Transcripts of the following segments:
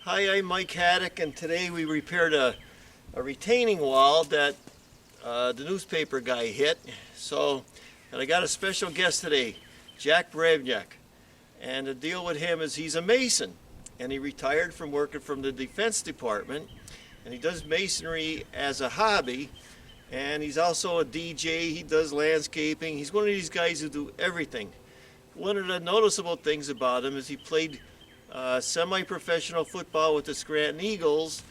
Hi, I'm Mike Haduck, and today we repaired a retaining wall that the newspaper guy hit. And I got a special guest today, Jack Bravyak. And the deal with him is he's a mason, and he retired from working from the Defense Department, and he does masonry as a hobby, and he's also a DJ. He does landscaping. He's one of these guys who do everything. One of the noticeable things about him is he played semi-professional football with the Scranton Eagles,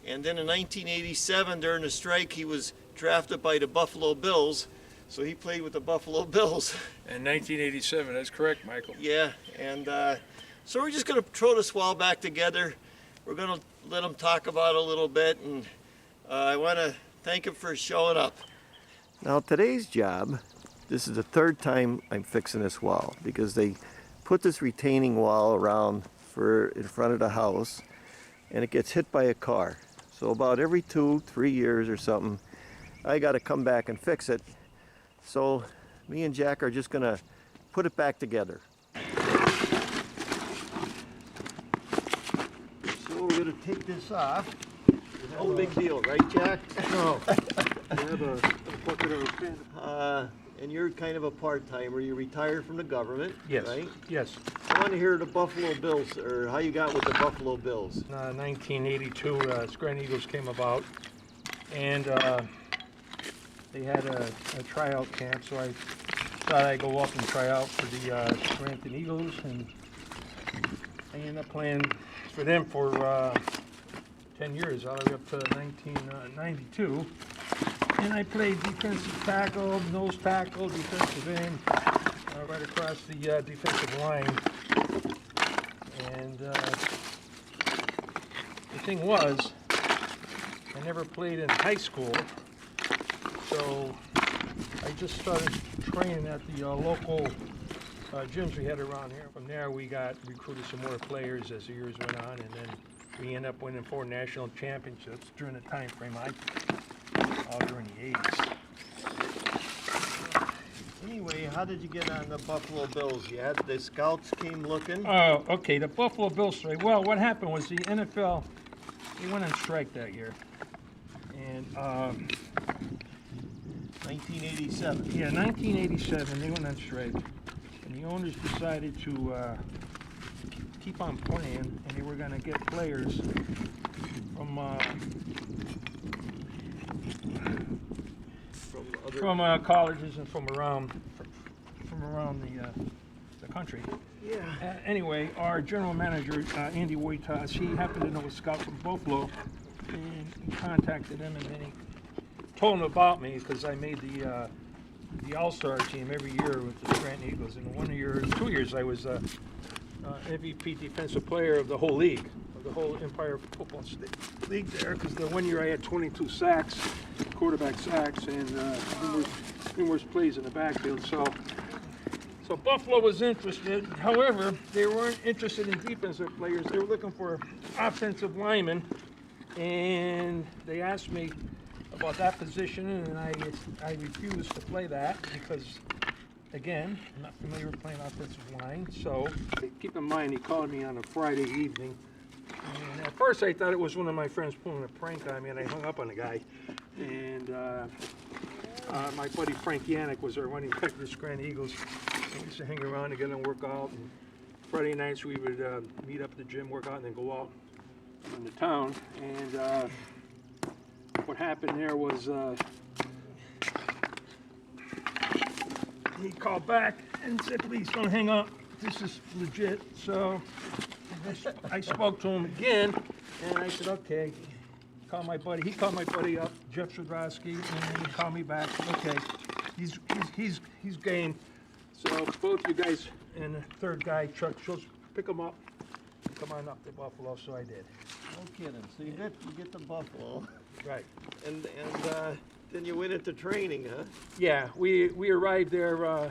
and then in 1987 during the strike he was drafted by the Buffalo Bills, so he played with the Buffalo Bills. In 1987, that's correct, Michael. Yeah, and so we're just going to throw this wall back together. We're going to let him talk about it a little bit, and I want to thank him for showing up. Now today's job, this is the third time I'm fixing this wall, because they put this retaining wall around in front of the house, and it gets hit by a car. So about every 2-3 years or something, I got to come back and fix it. So me and Jack are just going to put it back together. So we're going to take this off. No big deal, right, Jack? No. I have a bucket of pen. And you're kind of a part-timer. You retired from the government, Yes. right? Yes. I want to hear the Buffalo Bills, or how you got with the Buffalo Bills. 1982, Scranton Eagles came about, and they had a tryout camp, so I thought I'd go up and try out for the Scranton Eagles, and I ended up playing for them for 10 years, all the way up to 1992. And I played defensive tackle, nose tackle, defensive end, right across the defensive line. And the thing was, I never played in high school, so I just started training at the local gyms we had around here. From there, we got recruited some more players as the years went on, and then we ended up winning 4 national championships during the time frame all during the 80s. Anyway, how did you get on the Buffalo Bills? You had the scouts came looking? Oh, okay, the Buffalo Bills strike. Well, what happened was the NFL, they went on strike that year. And 1987. Yeah, 1987, they went on strike. And the owners decided to keep on playing, and they were going to get players from colleges and from around the country. Yeah. Anyway, our general manager, Andy Wojtas, he happened to know a scout from Buffalo, and he contacted him, and then he told him about me, because I made the All-Star team every year with the Scranton Eagles. And 2 years, I was MVP defensive player of the whole league, of the whole Empire Football League there, because the 1 year I had 22 sacks, quarterback sacks, and numerous plays in the backfield. So Buffalo was interested. However, they weren't interested in defensive players. They were looking for offensive linemen, and they asked me about that position, and I refused to play that because, again, I'm not familiar with playing offensive line. So keep in mind, he called me on a Friday evening. And at first, I thought it was one of my friends pulling a prank on me, and I hung up on the guy. And my buddy Frank Yannick was our running back for the Scranton Eagles. We used to hang around together and work out. And Friday nights, we would meet up at the gym, work out, and then go out in the town. And what happened there was he called back and said, "Please don't hang up. This is legit." So I spoke to him again, and I said, "Okay." He called my buddy up, Jeff Sadrowski, and he called me back. Okay, he's game. So both you guys and the third guy, Chuck Schultz, pick him up. Come on up to Buffalo. So I did. No kidding. So you get to Buffalo. Right. And then you went into training, huh? Yeah, we arrived there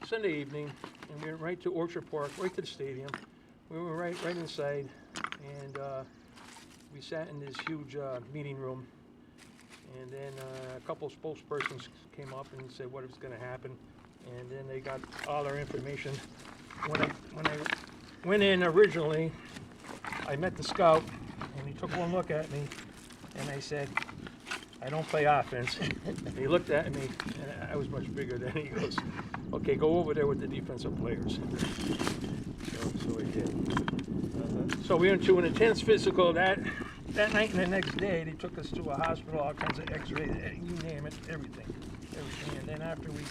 Sunday evening, and we went right to Orchard Park, right to the stadium. We were right inside, and we sat in this huge meeting room. And then a couple of spokespersons came up and said what was going to happen, and then they got all our information. When I went in originally, I met the scout, and he took one look at me, and I said, I don't play offense. And he looked at me, and I was much bigger than he goes, okay, go over there with the defensive players. So I did. So we went to an intense physical that night, and the next day they took us to a hospital, all kinds of x-rays, you name it, everything. And then after we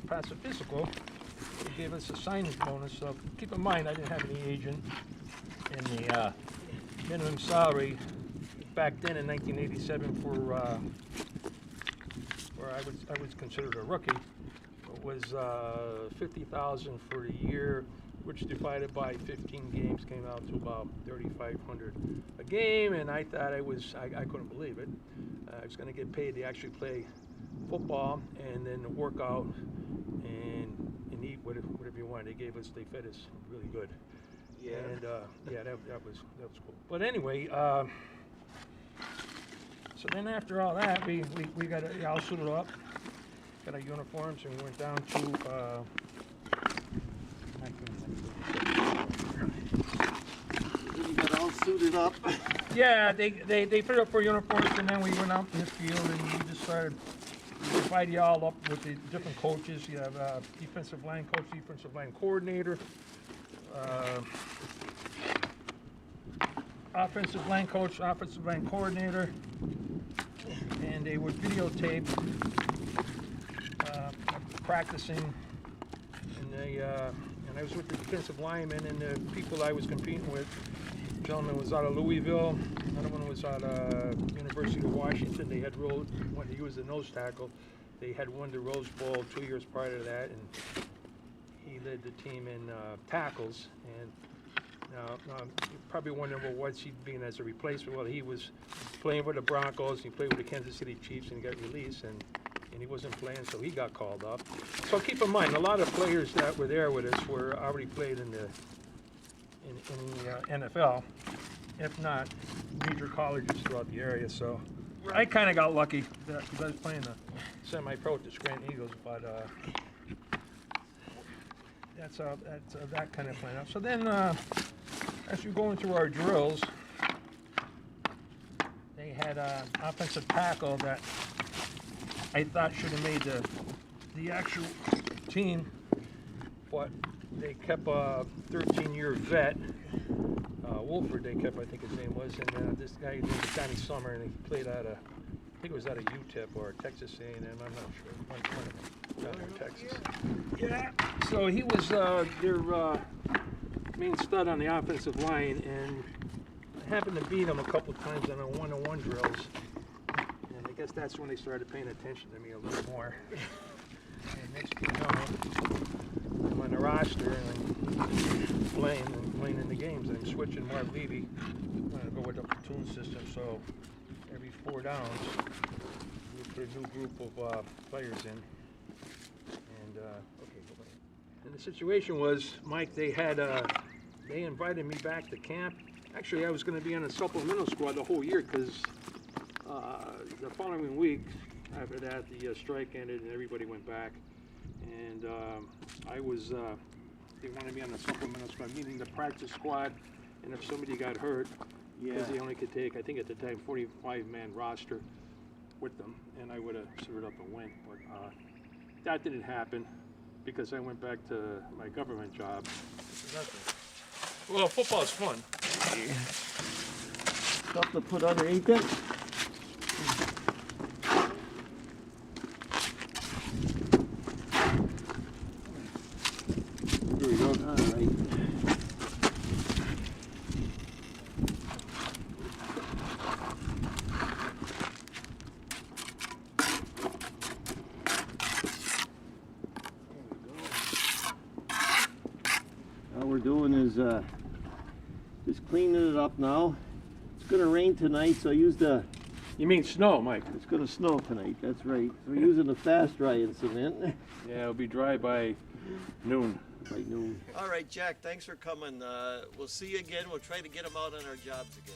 passed the physical, they gave us a signing bonus. So keep in mind, I didn't have any agent, and the minimum salary back then in 1987 for where I was considered a rookie was $50,000 for the year, which divided by 15 games came out to about $3,500 a game, and I thought I couldn't believe it. I was going to get paid to actually play football and then work out and eat whatever you wanted. They fed us really good. Yeah. And that was cool. But anyway, so then after all that, we got all suited up, got our uniforms, and we went down to. You got all suited up. Yeah, they put up for uniforms, and then we went out in the field, and we just started. We divide you all up with the different coaches. You have defensive line coach, defensive line coordinator, offensive line coach, offensive line coordinator, and they would videotape practicing, and I was with the defensive linemen and the people I was competing with. The gentleman was out of Louisville, another one was out of University of Washington. They had when he was a nose tackle, they had won the Rose Bowl 2 years prior to that, and he led the team in tackles. And now you're probably wondering, well, what's he being as a replacement? Well, he was playing for the Broncos, he played with the Kansas City Chiefs, and he got released, and he wasn't playing, so he got called up. So keep in mind, a lot of players that were there with us were already played in the NFL, if not major colleges throughout the area. So I kind of got lucky because I was playing the semi-pro at the Scranton Eagles, but that's that kind of playing out. So then, as we go into our drills, they had an offensive tackle that I thought should have made the actual team, but they kept a 13-year vet, Wolford. They kept, I think his name was, and this guy named Johnny Summer, and he played out of, I think it was out of UTEP or Texas A&M. I'm not sure. One of them down in Texas. Yeah. So he was their main stud on the offensive line, and I happened to beat him a couple times on a one-on-one drills. I guess that's when they started paying attention to me a little more. And next thing you know, I'm on the roster and I'm playing in the games. And I'm switching Mark Levy. I'm going to go with the platoon system. So every 4 downs, we put a new group of players in. And okay, go ahead. And the situation was, Mike, they invited me back to camp. Actually, I was going to be on a supplemental squad the whole year because the following week, after that, the strike ended and everybody went back. And they wanted me on the supplemental squad, meaning the practice squad. And if somebody got hurt, because they only could take, I think at the time, 45-man roster with them, and I would have suited up and went. But that didn't happen because I went back to my government job. Well, football's fun. Stuff to put underneath it. There we go. All right. All we're doing is just cleaning it up now. It's going to rain tonight, so I used the... You mean snow, Mike? It's going to snow tonight, that's right. So we're using the fast drying cement. Yeah, it'll be dry by noon. By noon. All right, Jack, thanks for coming. We'll see you again. We'll try to get them out on our jobs again.